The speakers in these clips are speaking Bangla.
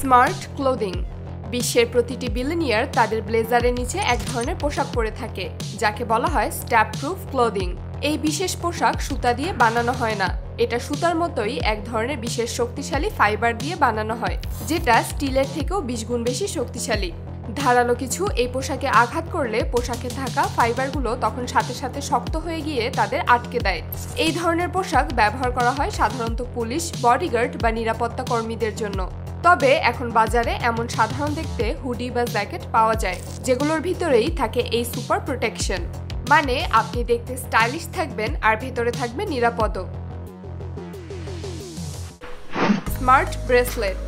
Smart clothing. বিশ্বের প্রতিটি বিলিয়নিয়ার তাদের ব্লেজারের নিচে এক ধরনের পোশাক পরে থাকে, যাকে বলা হয় স্ট্যাপ প্রুফ ক্লোদিং। এই বিশেষ পোশাক সুতা দিয়ে বানানো হয় না, এটা সুতার মতোই এক ধরনের বিশেষ শক্তিশালী ফাইবার দিয়ে বানানো হয়, যেটা স্টিলের থেকেও 20 গুণ বেশি শক্তিশালী। ধারালো কিছু এই পোশাকে আঘাত করলে পোশাকে থাকা ফাইবারগুলো তখন সাথে সাথে শক্ত হয়ে গিয়ে তাদের আটকে দেয়। এই ধরনের পোশাক ব্যবহার করা হয় সাধারণত পুলিশ, বডিগার্ড বা নিরাপত্তা কর্মীদের জন্য। তবে এখন বাজারে এমন সাধারণ দেখতে হুডি বা জ্যাকেট পাওয়া যায়, যেগুলোর ভিতরেই থাকে এই সুপার প্রোটেকশন। মানে আপনি দেখতে স্টাইলিশ থাকবেন আর ভেতরে থাকবে নিরাপদও। Smart bracelet.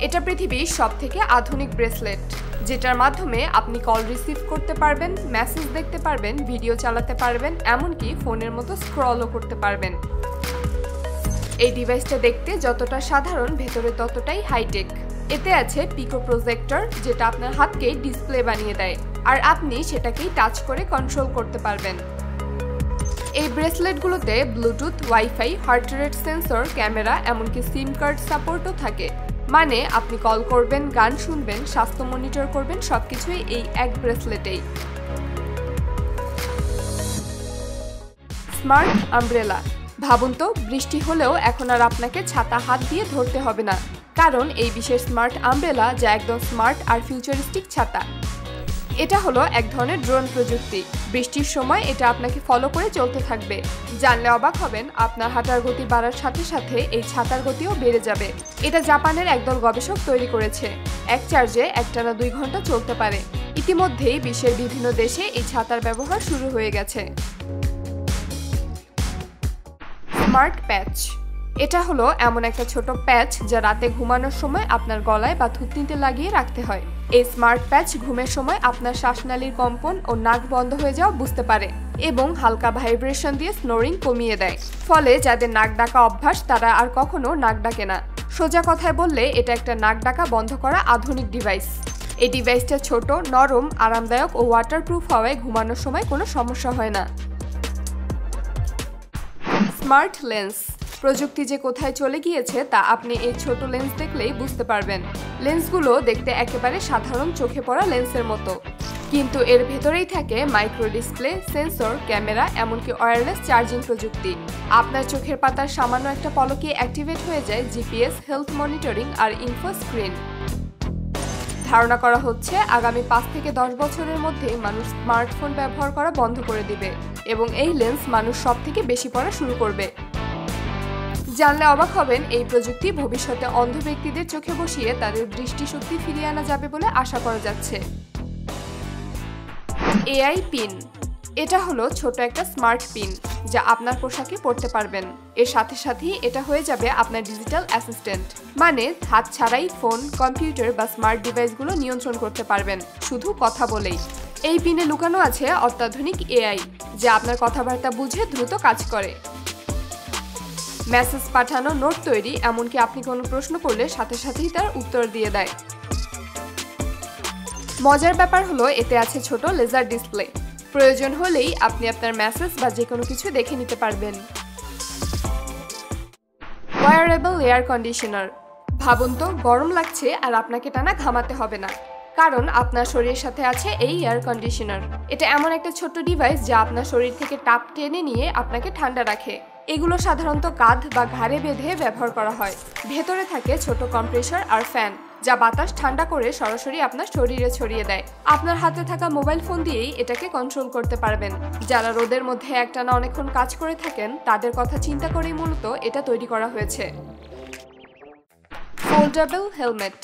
এটা পৃথিবীর সবথেকে আধুনিক ব্রেসলেট, যেটার মাধ্যমে আপনি কল রিসিভ করতে পারবেন, মেসেজ দেখতে পারবেন, ভিডিও চালাতে পারবেন, এমনকি ফোনের মতো স্ক্রলও করতে পারবেন। এই ডিভাইসটা দেখতে যতটা সাধারণ, ভেতরে ততটাই হাইটেক। এতে আছে পিকো প্রজেক্টর, যেটা আপনার হাতকে ডিসপ্লে বানিয়ে দেয়, আর আপনি সেটাকেই টাচ করে কন্ট্রোল করতে পারবেন। এই ব্রেসলেটগুলোতে bluetooth, wifi, heart rate sensor, camera, এমনকি সিম কার্ড সাপোর্টও থাকে। মানে আপনি কল করবেন, গান শুনবেন, স্বাস্থ্য মনিটর করবেন, সবকিছুই এই এক ব্রেসলেটেই। Smart umbrella. ভাবুন তো, বৃষ্টি হলেও এখন আর আপনাকে ছাতা হাত দিয়ে ধরতে হবে না, কারণ এই বিশেষ স্মার্ট আমব্রেলা, যা একদম স্মার্ট আর ফিউচারিস্টিক ছাতা। এটা হলো এক ধরনের ড্রোন প্রযুক্তি। বৃষ্টির সময় এটা আপনাকে ফলো করে চলতে থাকবে। জানলে অবাক হবেন, আপনার হাঁটার গতি বাড়ার সাথে সাথে এই ছাতার গতিও বেড়ে যাবে। এটা জাপানের একদল গবেষক তৈরি করেছে। এক চার্জে একটানা 2 ঘন্টা চলতে পারে। ইতিমধ্যেই বিশ্বের বিভিন্ন দেশে এই ছাতার ব্যবহার শুরু হয়ে গেছে। স্মার্ট প্যাচ। এটা হলো এমন একটা ছোট প্যাচ যা রাতে ঘুমানোর সময় আপনার গলায় বা থুতনিতে লাগিয়ে রাখতে হয়। এই স্মার্ট প্যাচ ঘুমের সময় আপনার শ্বাসনালীর কম্পন ও নাক বন্ধ হয়ে যাওয়া বুঝতে পারে এবং হালকা ভাইব্রেশন দিয়ে স্নোরিং কমিয়ে দেয়। ফলে যাদের নাক ডাকা অভ্যাস, তারা আর কখনো নাক ডাকে না। সোজা কথায় বললে এটা একটা নাক ডাকা বন্ধ করা আধুনিক ডিভাইস। এই ডিভাইসটা ছোট, নরম, আরামদায়ক ও ওয়াটারপ্রুফ হওয়ায় ঘুমানোর সময় কোনো সমস্যা হয় না। Smart lens. প্রযুক্তি যে কোথায় চলে গিয়েছে তা আপনি এই ছোট লেন্স দেখলেই বুঝতে পারবেন। লেন্সগুলো দেখতে একেবারে সাধারণ চোখে পড়া লেন্সের মতো, কিন্তু এর ভেতরেই থাকে মাইক্রো ডিসপ্লে, সেন্সর, ক্যামেরা, এমনকি ওয়্যারলেস চার্জিং প্রযুক্তি। আপনার চোখের পাতার সামান্য একটা পলকে অ্যাক্টিভেট হয়ে যায় জিপিএস, হেলথ মনিটরিং আর ইনফো স্ক্রিন। ধারণা করা হচ্ছে আগামী 5 থেকে 10 বছরের মধ্যে মানুষ স্মার্টফোন ব্যবহার করা বন্ধ করে দিবে এবং এই লেন্স মানুষ সব থেকে বেশি পড়া শুরু করবে। জানলে অবাক হবেন, এই প্রযুক্তি ভবিষ্যতে অন্ধ ব্যক্তিদের চোখে বসিয়ে তাদের দৃষ্টিশক্তি ফিরিয়ে আনা যাবে বলে আশা করা যাচ্ছে। AI pin. এটা হলো ছোট একটা স্মার্ট পিন, যা আপনার পোশাকে পরতে পারবেন। এর সাথে সাথেই এটা হয়ে যাবে আপনার ডিজিটাল অ্যাসিস্ট্যান্ট। মানে হাত ছাড়াই ফোন, কম্পিউটার বা স্মার্ট ডিভাইসগুলো নিয়ন্ত্রণ করতে পারবেন শুধু কথা বলেই। এই পিনে লুকানো আছে অত্যাধুনিক এআই, যা আপনার কথাবার্তা বুঝে দ্রুত কাজ করে। মেসেজ পাঠানো, নোট তৈরি, এমনকি আপনি কোনো প্রশ্ন করলে সাথে সাথেই তার উত্তর দিয়ে দেয়। মজার ব্যাপার হলো এতে আছে ছোট লেজার ডিসপ্লে। প্রয়োজন হলেই আপনি আপনার মেসেজ বা যে কোনো কিছু দেখে নিতে পারবেন। Wearable air conditioner. ভাবুন তো, গরম লাগছে আর আপনাকে টানা ঘামাতে হবে না, কারণ আপনার শরীরের সাথে আছে এই এয়ার কন্ডিশনার। এটা এমন একটা ছোট্ট ডিভাইস যা আপনার শরীর থেকে তাপ টেনে নিয়ে আপনাকে ঠান্ডা রাখে। এগুলো সাধারণত কাঁধ বা ঘাড়ে বেঁধে ব্যবহার করা হয়। ভেতরে থাকে ছোট কম্প্রেসর আর ফ্যান, যা বাতাস ঠান্ডা করে সরাসরি আপনার শরীরে ছড়িয়ে দেয়। আপনার হাতে থাকা মোবাইল ফোন দিয়েই এটাকে কন্ট্রোল করতে পারবেন। যারা রোদের মধ্যে একটানা অনেকক্ষণ কাজ করে থাকেন, তাদের কথা চিন্তা করেই মূলত এটা তৈরি করা হয়েছে। Foldable helmet.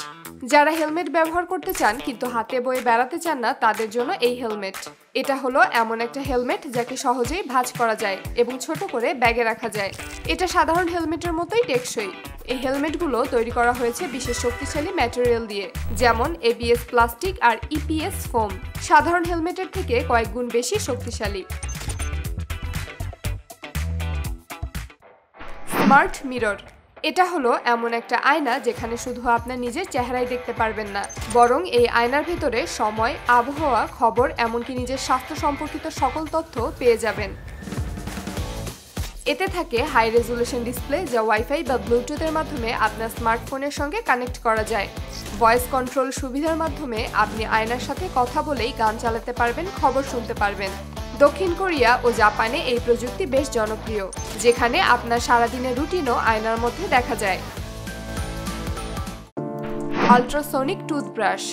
যারা হেলমেট ব্যবহার করতে চান কিন্তু হাতে বয়ে বেড়াতে চান না, তাদের জন্য এই হেলমেট। এটা হলো এমন একটা হেলমেট যাকে সহজেই ভাঁজ করা যায় এবং ছোট করে ব্যাগে রাখা যায়। এটা সাধারণ হেলমেটের মতোই টেকসই। এই হেলমেটগুলো তৈরি করা হয়েছে বিশেষ শক্তিশালী ম্যাটেরিয়াল দিয়ে, যেমন এবিএস প্লাস্টিক আর ইপিএস ফোম। সাধারণ হেলমেটের থেকে কয়েক গুণ বেশি শক্তিশালী। Smart mirror. এটা হলো এমন একটা আয়না যেখানে শুধু আপনার নিজের চেহারাই দেখতে পারবেন না, বরং এই আয়নার ভেতরে সময়, আবহাওয়া, খবর, এমনকি নিজের স্বাস্থ্য সম্পর্কিত সকল তথ্য পেয়ে যাবেন। এতে থাকে হাই রেজুলেশন ডিসপ্লে, যা ওয়াইফাই বা ব্লুটুথের মাধ্যমে আপনার স্মার্টফোনের সঙ্গে কানেক্ট করা যায়। ভয়েস কন্ট্রোল সুবিধার মাধ্যমে আপনি আয়নার সাথে কথা বলেই গান চালাতে পারবেন, খবর শুনতে পারবেন। দক্ষিণ কোরিয়া ও জাপানে এই প্রযুক্তি বেশ জনপ্রিয়, যেখানে আপনার সারাদিনের রুটিনও আয়নার মধ্যে দেখা যায়। Ultrasonic toothbrush.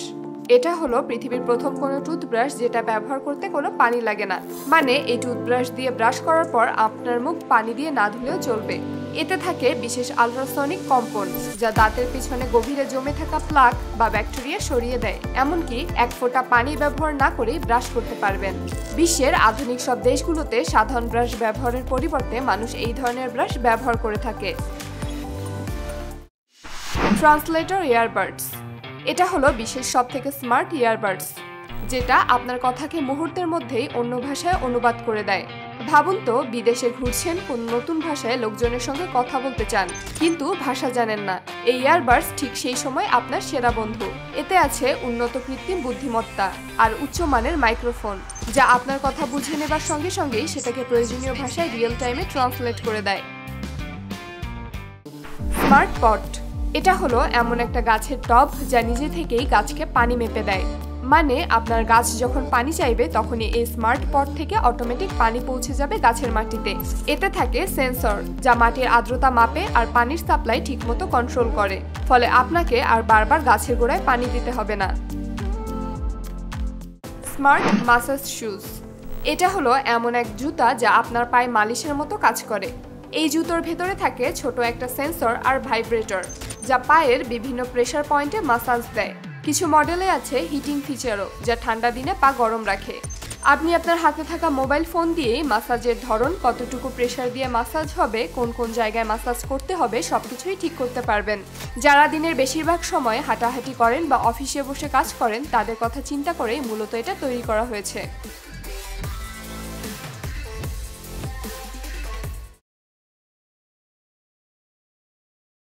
এটা হলো পৃথিবীর প্রথম কোনো টুথব্রাশ যেটা ব্যবহার করতে কোনো পানি লাগে না। মানে এই টুথব্রাশ দিয়ে ব্রাশ করার পর আপনার মুখ পানি দিয়ে না ধুলেও চলবে। এতে থাকে বিশেষ আল্ট্রাসনিক কম্পন, যা দাঁতের পিছনে গভীরে জমে থাকা প্লাক বা ব্যাকটেরিয়া সরিয়ে দেয়। এমনকি এক ফোঁটা পানি ব্যবহার না করেই ব্রাশ করতে পারবেন। বিশ্বের আধুনিক সব দেশগুলোতে সাধারণ ব্রাশ ব্যবহারের পরিবর্তে মানুষ এই ধরনের ব্রাশ ব্যবহার করে থাকে। Translator earbuds. এটা হলো বিশ্বের সবথেকে স্মার্ট ইয়ারবাডস, যেটা আপনার কথাকে মুহূর্তের মধ্যেই অন্য ভাষায় অনুবাদ করে দেয়। ভাবুন তো, বিদেশে ঘুরছেন, কোন নতুন ভাষায় লোকজনের সঙ্গে কথা বলতে চান, কিন্তু ভাষা জানেন না। এই ইয়ারবাডস ঠিক সেই সময় আপনার সেরা বন্ধু। এতে আছে উন্নত কৃত্রিম বুদ্ধিমত্তা আর উচ্চমানের মাইক্রোফোন, যা আপনার কথা বুঝে নেবার সঙ্গে সঙ্গেই সেটাকে প্রয়োজনীয় ভাষায় রিয়েল টাইমে ট্রান্সলেট করে দেয়। স্মার্ট পট। এটা হলো এমন একটা গাছের টব যা নিজে থেকেই গাছকে পানি মেপে দেয়। মানে আপনার গাছ যখন পানি চাইবে তখনই এই স্মার্ট পট থেকে অটোমেটিক পানি পৌঁছে যাবে গাছের মাটিতে। এতে থাকে সেন্সর, যা মাটির আর্দ্রতা মাপে আর পানির সাপ্লাই ঠিকমতো কন্ট্রোল করে, ফলে আপনাকে আর বারবার গাছের গোড়ায় পানি দিতে হবে না। Smart massage shoes. এটা হলো এমন এক জুতা যা আপনার পায়ে মালিশের মতো কাজ করে। এই জুতোর ভেতরে থাকে ছোট একটা সেন্সর আর ভাইব্রেটর, যা পায়ের বিভিন্ন প্রেসার পয়েন্টে মাসাজ দেয়। কিছু মডেলে আছে হিটিং ফিচারও, যা ঠান্ডা দিনে পা গরম রাখে। আপনি আপনার হাতে থাকা মোবাইল ফোন দিয়েই মাসাজের ধরন, কতটুকু প্রেসার দিয়ে মাসাজ হবে, কোন কোন জায়গায় মাসাজ করতে হবে সবকিছুই ঠিক করতে পারবেন। যারা দিনের বেশিরভাগ সময় হাঁটাহাঁটি করেন বা অফিসে বসে কাজ করেন, তাদের কথা চিন্তা করেই মূলত এটা তৈরি করা হয়েছে।